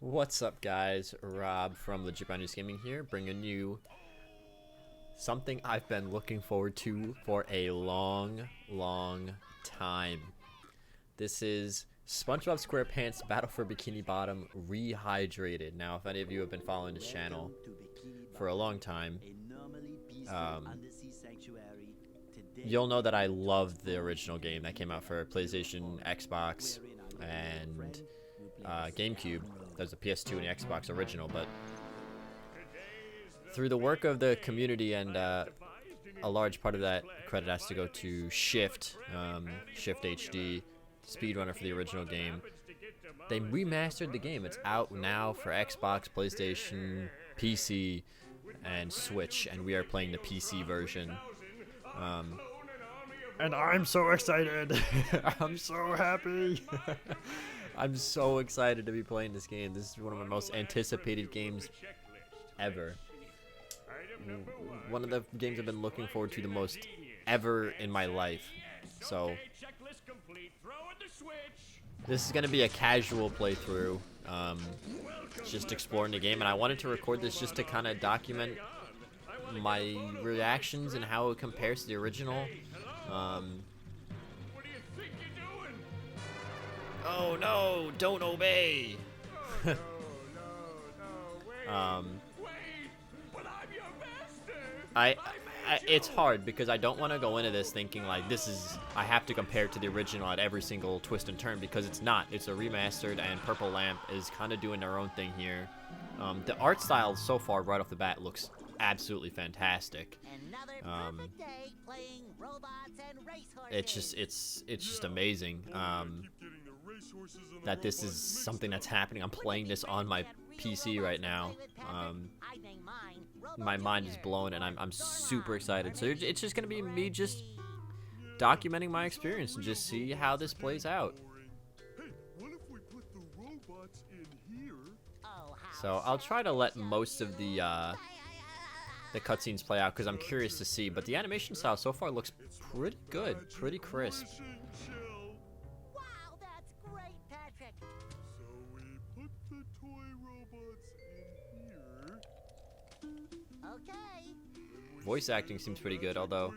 What's up, guys? Rob from Legit Boundaries Gaming here, bringing you something I've been looking forward to for a long time. This is SpongeBob SquarePants Battle for Bikini Bottom Rehydrated. Now, if any of you have been following this channel for a long time, you'll know that I love the original game that came out for PlayStation, Xbox, and GameCube. There's a PS2 and the Xbox original, but through the work of the community and a large part of that credit has to go to Shift HD, speedrunner for the original game. They remastered the game. It's out now for Xbox, PlayStation, PC, and Switch, and we are playing the PC version. And I'm so excited. I'm so happy. I'm so excited to be playing this game. This is one of my most anticipated games ever. One of the games I've been looking forward to the most ever in my life. So this is going to be a casual playthrough. Just exploring the game. And I wanted to record this just to kind of document my reactions and how it compares to the original. Oh no, don't obey. It's hard because I don't want to go into this thinking like I have to compare it to the original at every single twist and turn, because it's not. It's a remastered, and Purple Lamp is kind of doing their own thing here. The art style so far right off the bat looks absolutely fantastic. It's just amazing that this is something that's happening. I'm playing this on my PC right now. My mind is blown, and I'm super excited. So it's just gonna be me just documenting my experience and just see how this plays out. So I'll try to let most of the cutscenes play out because I'm curious to see. But the animation style so far looks pretty good, pretty crisp. Wow, that's great, Patrick. So we put the toy robots in here. Okay. Voice acting seems pretty good, although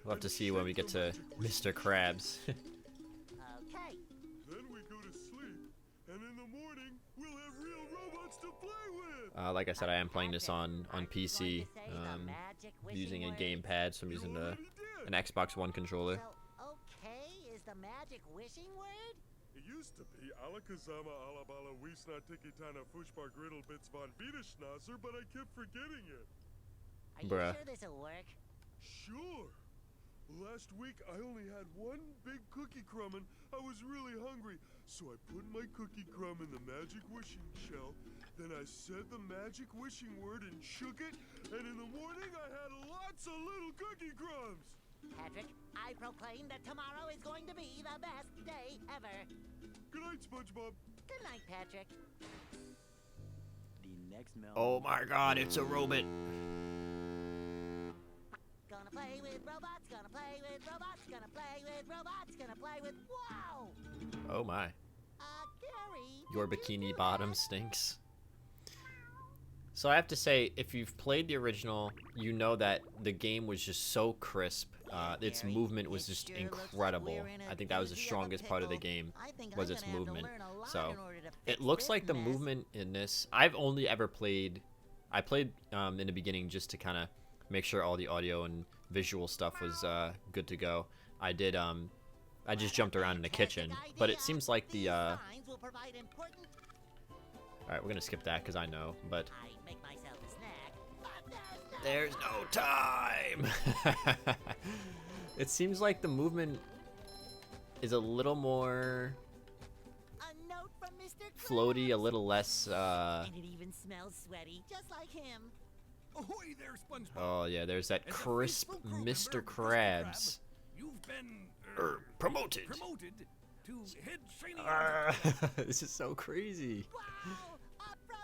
we'll have to see when we get to Mr. Krabs. Okay. Then we go to sleep, and in the morning we'll have real robots to play with. Like I said, I am playing this on PC, using a gamepad, so I'm using an Xbox One controller. So, okay is the magic wishing word? It used to be Alakazama Alabala Wiesna Tikitana Fushbar Griddle Bits von Wiederschnauzer, but I kept forgetting it. Are you Bruh. sure this'll work? Sure. Last week I only had one big cookie crumb and I was really hungry, so I put my cookie crumb in the magic wishing shell. Then I said the magic wishing word and shook it, and in the morning I had lots of little cookie crumbs. Patrick, I proclaim that tomorrow is going to be the best day ever. Good night, SpongeBob. Good night, Patrick. The next Oh my god, it's a robot. Gonna play with robots, gonna play with robots, gonna play with robots, gonna play with... Wow! Oh my. Gary... Your bikini bottom stinks. So I have to say, if you've played the original, you know that the game was just so crisp. Its movement was just incredible. I think that was the strongest part of the game, was its movement. So it looks like the movement in this, I've only ever played, I played in the beginning just to kind of make sure all the audio and visual stuff was good to go. I just jumped around in the kitchen, but it seems like the alright, we're gonna skip that because I know, but there's no time. It seems like the movement is a little more A note from Mr. floaty, a little less And it even smells sweaty, just like him. Ahoy there, SpongeBob! oh yeah, there's that As a crisp faithful crew Mr. member of Krusty Krabs. You've been Promoted. promoted to head shiny. This is so crazy. Wow! A promotion!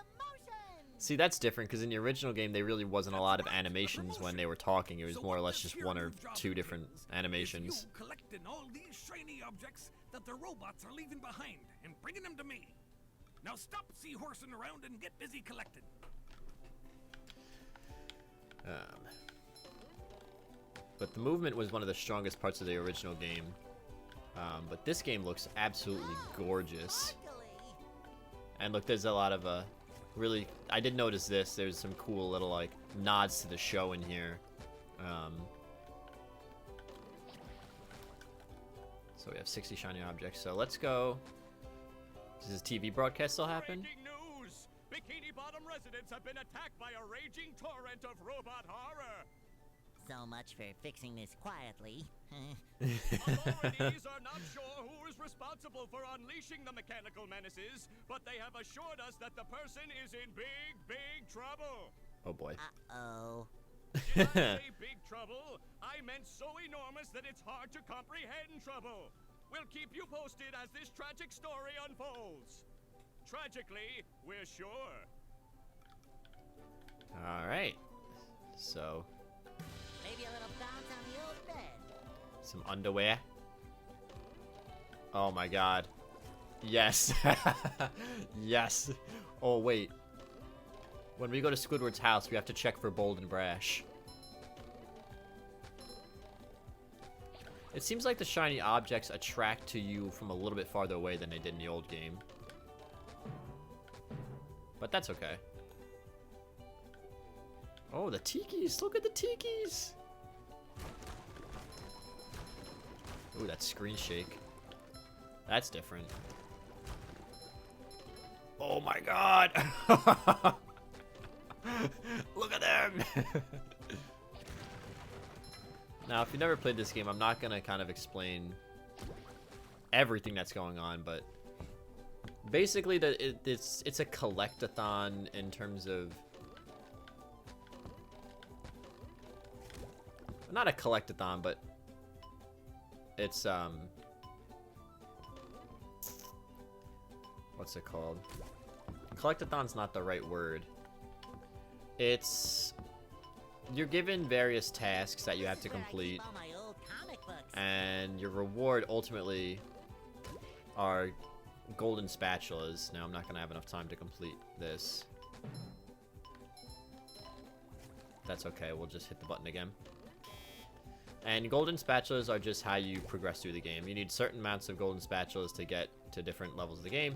See, that's different because in the original game, there really wasn't a lot of animations when they were talking. It was more or less just one or two different animations. You collecting all these shiny objects that the robots are leaving behind and bringing them to me. Now stop seahorsing around and get busy collecting. But the movement was one of the strongest parts of the original game. But this game looks absolutely gorgeous. And look, there's a lot of really, I did notice this. There's some cool little like nods to the show in here. So we have 60 shiny objects. So let's go. Does this TV broadcast still happen? Breaking news! Bikini Bottom residents have been attacked by a raging torrent of robot horror. So much for fixing this quietly. Authorities are not sure who is responsible for unleashing the mechanical menaces, but they have assured us that the person is in big, big trouble. Oh boy. Uh-oh. Did I say big trouble? I meant so enormous that it's hard to comprehend trouble. We'll keep you posted as this tragic story unfolds. Tragically, we're sure. All right. So Maybe a little bounce on the old bed. some underwear. Oh my god. Yes. Yes. Oh wait. When we go to Squidward's house, we have to check for Bold and Brash. It seems like the shiny objects attract to you from a little bit farther away than they did in the old game. But that's okay. Oh, the tikis! Look at the tikis! Ooh, that screen shake. That's different. Oh my god! Look at them! Now, if you've never played this game, I'm not gonna kind of explain everything that's going on, but basically, it's a collect-a-thon in terms of not a collect-a-thon, but it's what's it called? Collect-a-thon's not the right word. It's you're given various tasks that you have to complete, All my old comic books. and your reward ultimately are golden spatulas. Now I'm not gonna have enough time to complete this. That's okay, we'll just hit the button again. And golden spatulas are just how you progress through the game. You need certain amounts of golden spatulas to get to different levels of the game.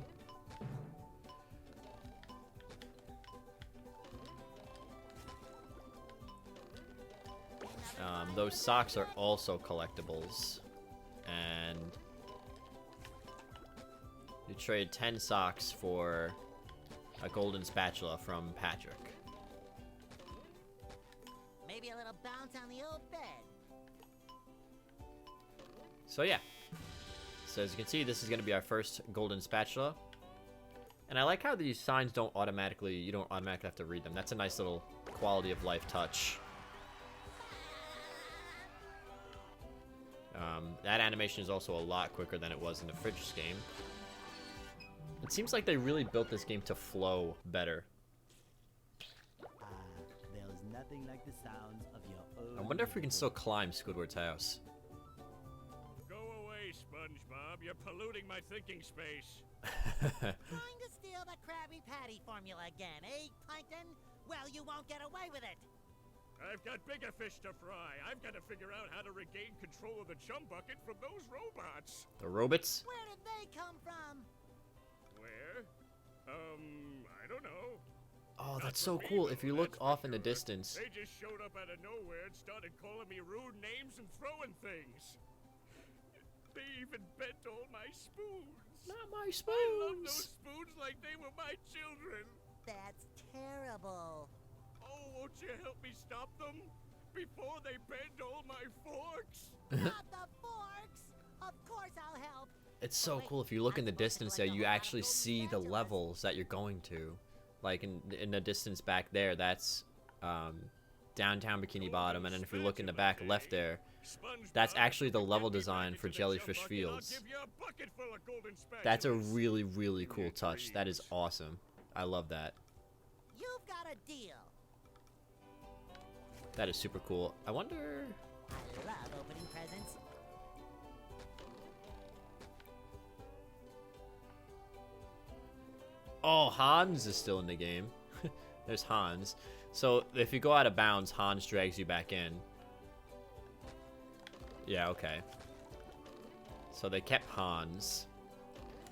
Those socks are also collectibles. And you trade 10 socks for a golden spatula from Patrick. Maybe a little bounce on the old bed. So yeah. So as you can see, this is going to be our first golden spatula. And I like how these signs don't automatically, you don't automatically have to read them. That's a nice little quality of life touch. That animation is also a lot quicker than it was in the Fridge game. It seems like they really built this game to flow better. There's nothing like the sounds of your own. I wonder if we can still climb Squidward's house. Go away, Spongebob. You're polluting my thinking space. Trying to steal the Krabby Patty formula again, eh, Plankton? Well, you won't get away with it. I've got bigger fish to fry. I've got to figure out how to regain control of the chum bucket from those robots. The robots? Where did they come from? Where? I don't know. Oh, Not that's for so me, cool. though, If you look that's for off in the sure. distance. They just showed up out of nowhere and started calling me rude names and throwing things. They even bent all my spoons. Not my I love those spoons. spoons like they were my children. That's terrible. Oh, won't you help me stop them? Before they bend all my forks? Not the forks! Of course I'll help. It's so cool. If you look in the distance there, you actually see the levels that you're going to. Like in the distance back there, that's downtown Bikini Bottom. And then if you look in the back left there, that's actually the level design for Jellyfish Fields. That's a really, really cool touch. That is awesome. I love that. You've got a deal. That is super cool. I wonder... I love opening presents. Oh, Hans is still in the game. There's Hans. So if you go out of bounds, Hans drags you back in. Yeah, okay. So they kept Hans.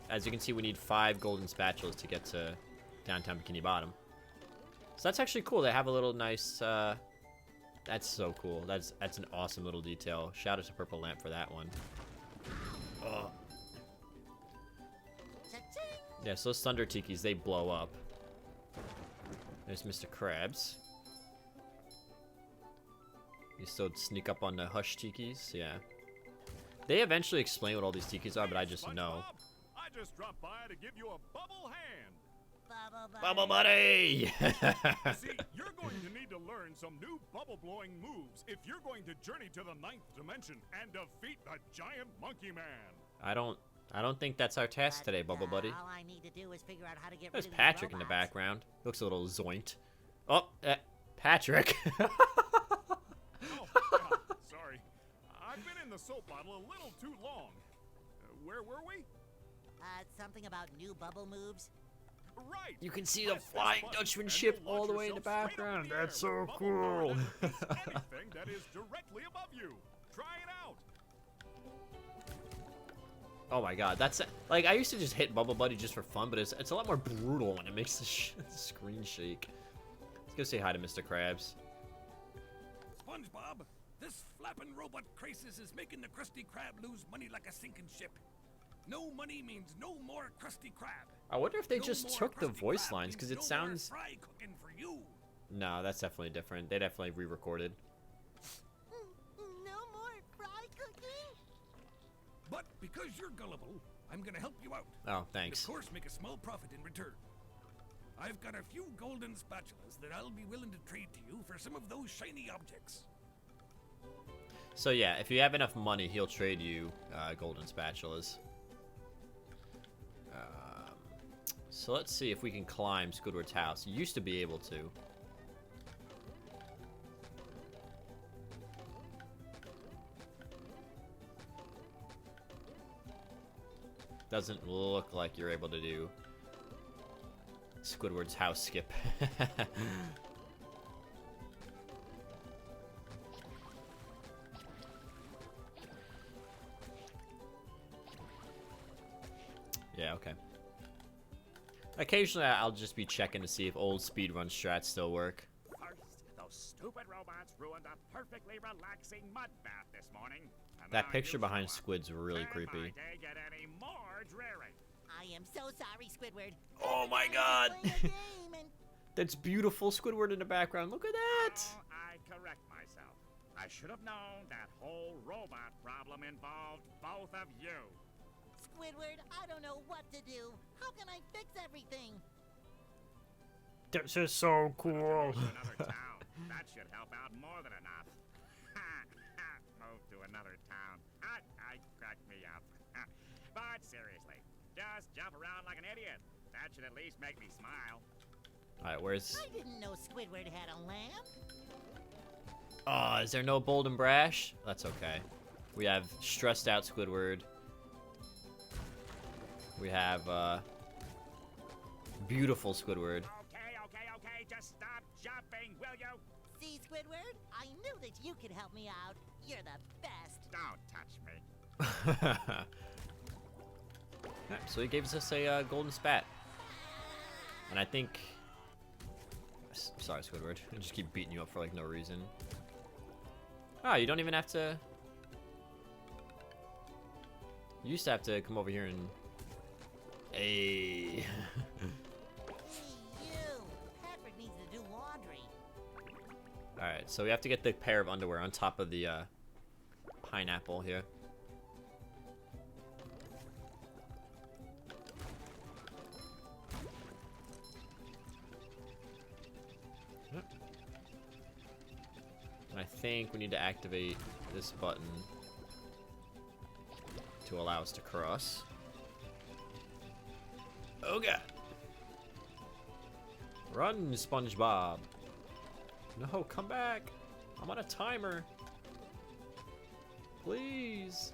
As you can see, we need 5 golden spatulas to get to downtown Bikini Bottom. So that's actually cool. They have a little nice... that's so cool. That's an awesome little detail. Shout out to Purple Lamp for that one. Oh. Yeah, so those Thunder Tikis, they blow up. There's Mr. Krabs. You still sneak up on the Hush Tikis? Yeah. They eventually explain what all these Tikis are, but I just know. SpongeBob, I just dropped by to give you a bubble hand. Bubble Buddy! You see, you're going to need to learn some new bubble-blowing moves if you're going to journey to the 9th dimension and defeat the giant monkey man. I don't think that's our task today, Bubble Buddy. All I need to do is figure out how to get There's rid of Patrick these in the robots. background. Looks a little zoinked. Oh, Patrick. Oh, yeah, sorry. I've been in the soap bottle a little too long. Where were we? Something about new bubble moves. Right. You can see the Press this Flying button Dutchman and ship you'll all launch the way in the yourself straight up background. in the air That's so with bubble cool. power that hits anything that is directly above you. Try it out. Oh my god, that's like I used to just hit Bubble Buddy just for fun, but it's a lot more brutal when it makes the screen shake. Let's go say hi to Mr. Krabs. SpongeBob, this flapping robot crisis is making the Krusty Krab lose money like a sinking ship. No money means no more Krusty Krab. I wonder if they No just more took the Krusty voice Krab lines means because it no more sounds. fry cooking for you. No, that's definitely different. They definitely re-recorded. No more fry cooking? But because you're gullible, I'm gonna help you out. Oh, And thanks. of course, make a small profit in return. I've got a few golden spatulas that I'll be willing to trade to you for some of those shiny objects. So yeah, if you have enough money, he'll trade you golden spatulas. So let's see if we can climb Squidward's house. You used to be able to. Doesn't look like you're able to do Squidward's house skip. Yeah, okay. Occasionally, I'll just be checking to see if old speedrun strats still work. First, those stupid robots ruined a perfectly relaxing mud bath this morning. And That now picture you behind show up. Squid's really Can creepy. my day get any more dreary? I am so sorry, Squidward. Oh my I'm god! playing a game and That's beautiful Squidward in the background. Look at that! Oh, I correct myself. I should have known that whole robot problem involved both of you. Squidward, I don't know what to do. How can I fix everything? This is so cool. Move to another town. That should help out more than enough. Move to another town. I cracked me up. But seriously, just jump around like an idiot. That should at least make me smile. Alright, where's... I didn't know Squidward had a lamp. Oh, is there no Bold and Brash? That's okay. We have stressed out Squidward. We have, beautiful Squidward. Okay, just stop jumping, will you? See, Squidward? I knew that you could help me out. You're the best. Don't touch me. Yeah, so he gave us a golden spat. And I think... Sorry, Squidward. I just keep beating you up for, like, no reason. Ah, you don't even have to... You used to have to come over here and... Hey. Hey, you. Patrick needs to do laundry. Alright, so we have to get the pair of underwear on top of the, pineapple here. And I think we need to activate this button to allow us to cross. Oh god! Run, Spongebob! No, come back! I'm on a timer! Please!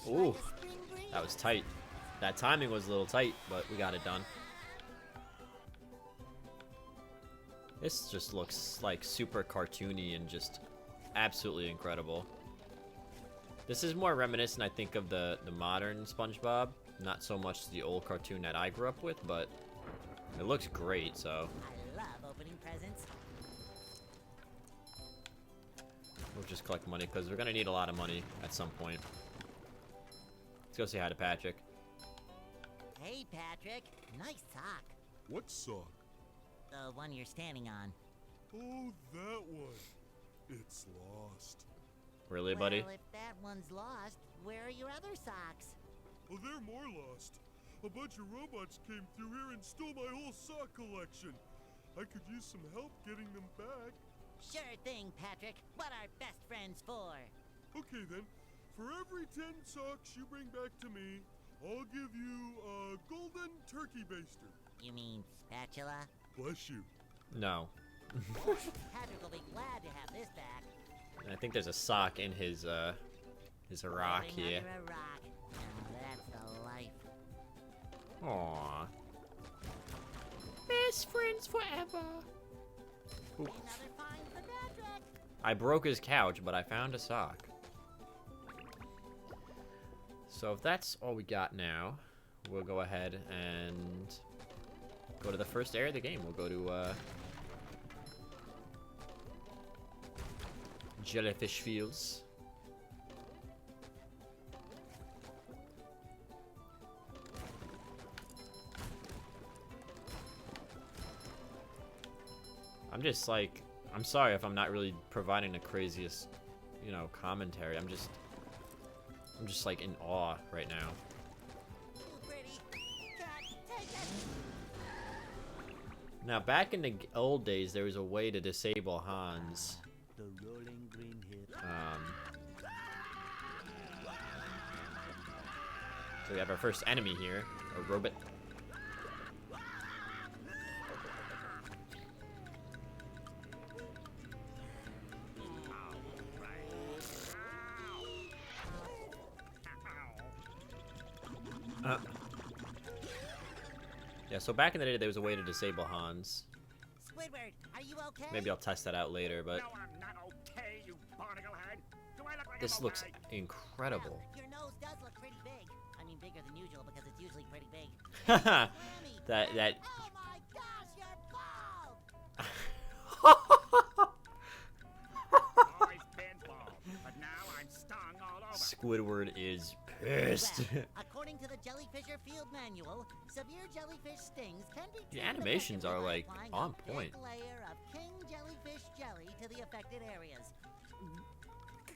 Ooh, that was tight. That timing was a little tight, but we got it done. This just looks like super cartoony and just absolutely incredible. This is more reminiscent, I think, of the modern Spongebob. Not so much the old cartoon that I grew up with, but it looks great, so. I love opening presents. We'll just collect money, because we're going to need a lot of money at some point. Let's go say hi to Patrick. Hey, Patrick. Nice sock. What sock? The one you're standing on. Oh, that one. It's lost. Really, buddy? Well, if that one's lost, where are your other socks? Oh, they're more lost. A bunch of robots came through here and stole my whole sock collection. I could use some help getting them back. Sure thing, Patrick. What are best friends for? Okay, then. For every 10 socks you bring back to me, I'll give you a golden turkey baster. You mean spatula? Bless you. No. Patrick will be glad to have this back. I think there's a sock in his rock Living here. under a rock. Now that's the life. Aww. Best friends forever. Ooh. Another find for Patrick. I broke his couch, but I found a sock. So if that's all we got now, we'll go ahead and go to the first area of the game. We'll go to Jellyfish Fields. I'm just like, I'm sorry if I'm not really providing the craziest, you know, commentary. I'm just like in awe right now. Too pretty. Cat, take it. Now, back in the old days, there was a way to disable Hans. The rolling green hill. So we have our first enemy here, a robot. Yeah, so back in the day, there was a way to disable Hans. Squidward, are you okay? Maybe I'll test that out later, but No, I'm not okay, you barnacle head. Do I look like this I'm looks okay? incredible. Well, your nose does look pretty big. I mean, bigger than usual because it's usually pretty big. that Grammy. Oh my gosh, you're bald! Always been bald, but now I'm stung all over. Squidward is pissed. Well, according to the Jellyfisher Field Manual, severe jellyfish stings can be The treated animations are, effectively like, by applying on a point. thick layer of king jellyfish jelly to the affected areas.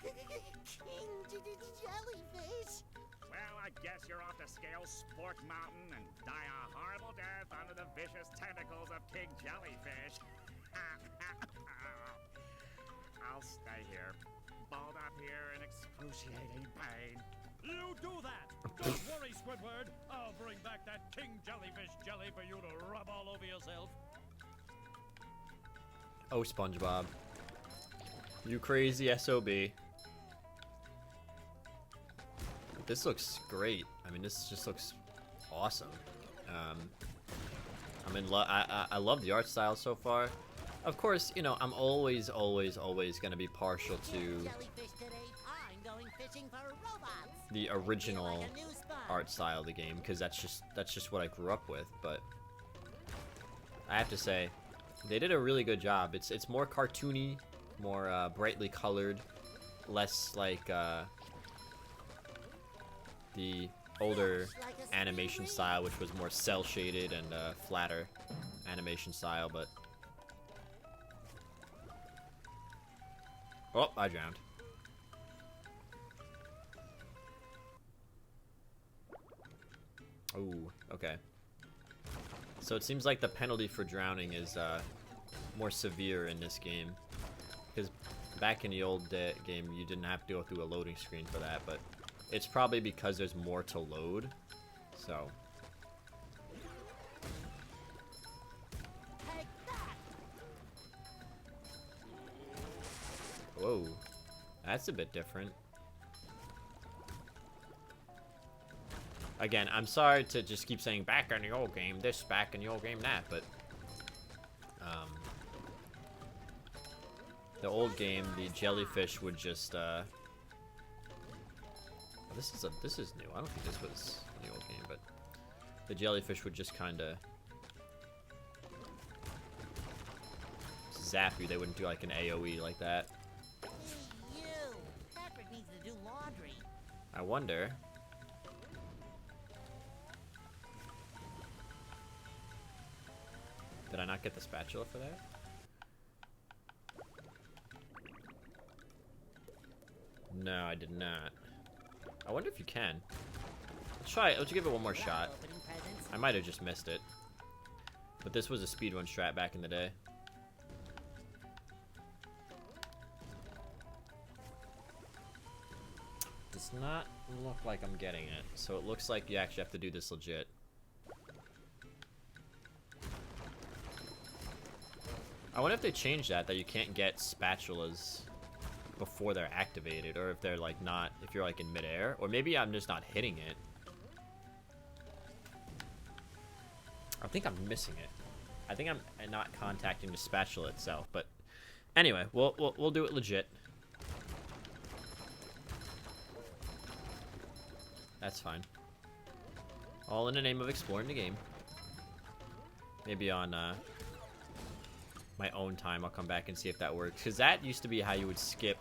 King jellyfish? Well, I guess you're off to scale Spork Mountain and die a horrible death under the vicious tentacles of King Jellyfish. I'll stay here, balled up here in excruciating pain. You do that! Don't worry, Squidward. I'll bring back that king jellyfish jelly for you to rub all over yourself. Oh, SpongeBob. You crazy SOB. This looks great. I mean, this just looks awesome. I'm in love. I love the art style so far. Of course, you know, I'm always gonna be partial to Jellyfish today. I'm going fishing for robots. the original Like a new sponge. art style of the game because that's just what I grew up with. But I have to say, they did a really good job. It's more cartoony, more brightly colored, less like the older animation style, which was more cell shaded and flatter animation style. But oh, I drowned. Oh, okay. So it seems like the penalty for drowning is more severe in this game. Because back in the old game, you didn't have to go through a loading screen for that, but it's probably because there's more to load. So. Take that. Whoa. That's a bit different. Again, I'm sorry to just keep saying back in the old game this, back in the old game that, but the old game, the jellyfish would just this is new. I don't think this was the old game, but the jellyfish would just kind of zap you. They wouldn't do like an AoE like that. Hey, you! Patrick needs to do laundry. I wonder. Did I not get the spatula for that? No, I did not. I wonder if you can. Let's try it. Let's give it one more shot. Opening presents. I might have just missed it. But this was a speedrun strat back in the day. Does not look like I'm getting it. So it looks like you actually have to do this legit. I wonder if they changed that you can't get spatulas before they're activated, or if they're like not, if you're like in midair, or maybe I'm just not hitting it. I think I'm missing it. I think I'm not contacting the spatula itself, but anyway, we'll do it legit. That's fine. All in the name of exploring the game. Maybe on my own time I'll come back and see if that works, because that used to be how you would skip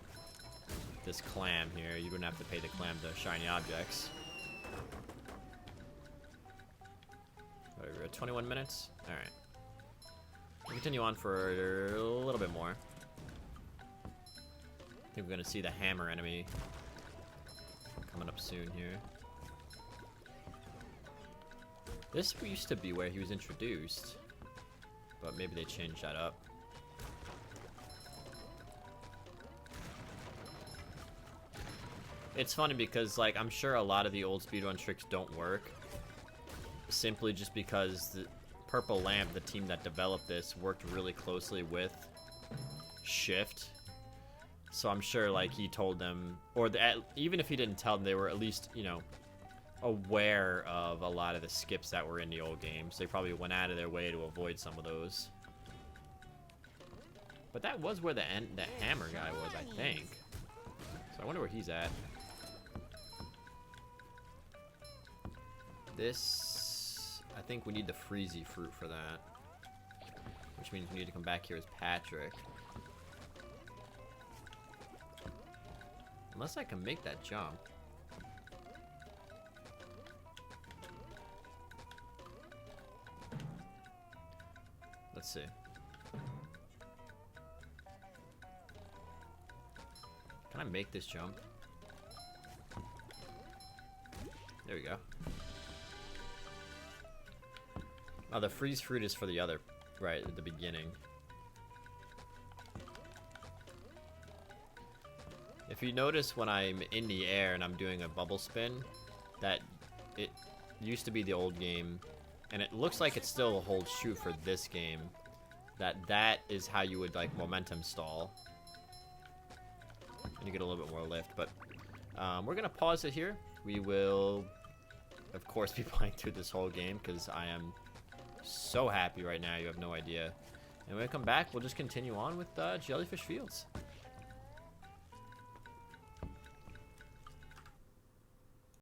this clam here. You wouldn't have to pay the clam the shiny objects. What, we're at 21 minutes? Alright. We'll continue on for a little bit more. I think we're gonna see the hammer enemy coming up soon here. This used to be where he was introduced, but maybe they changed that up. It's funny because, like, I'm sure a lot of the old speedrun tricks don't work, simply just because the Purple Lamp, the team that developed this, worked really closely with Shift. So I'm sure, like, he told them, or even if he didn't tell them, they were at least, you know, aware of a lot of the skips that were in the old game. So they probably went out of their way to avoid some of those. But that was where the hammer guy was, I think. So I wonder where he's at. This, I think we need the freezy fruit for that, which means we need to come back here as Patrick. Unless I can make that jump. Let's see. Can I make this jump? There we go. Oh, the freeze fruit is for the other, right, at the beginning. If you notice when I'm in the air and I'm doing a bubble spin, that it used to be the old game, and it looks like it still holds true for this game, that is how you would, like, momentum stall. And you get a little bit more lift, but we're gonna pause it here. We will, of course, be playing through this whole game, because I am so happy right now, you have no idea. And when we come back, we'll just continue on with Jellyfish Fields.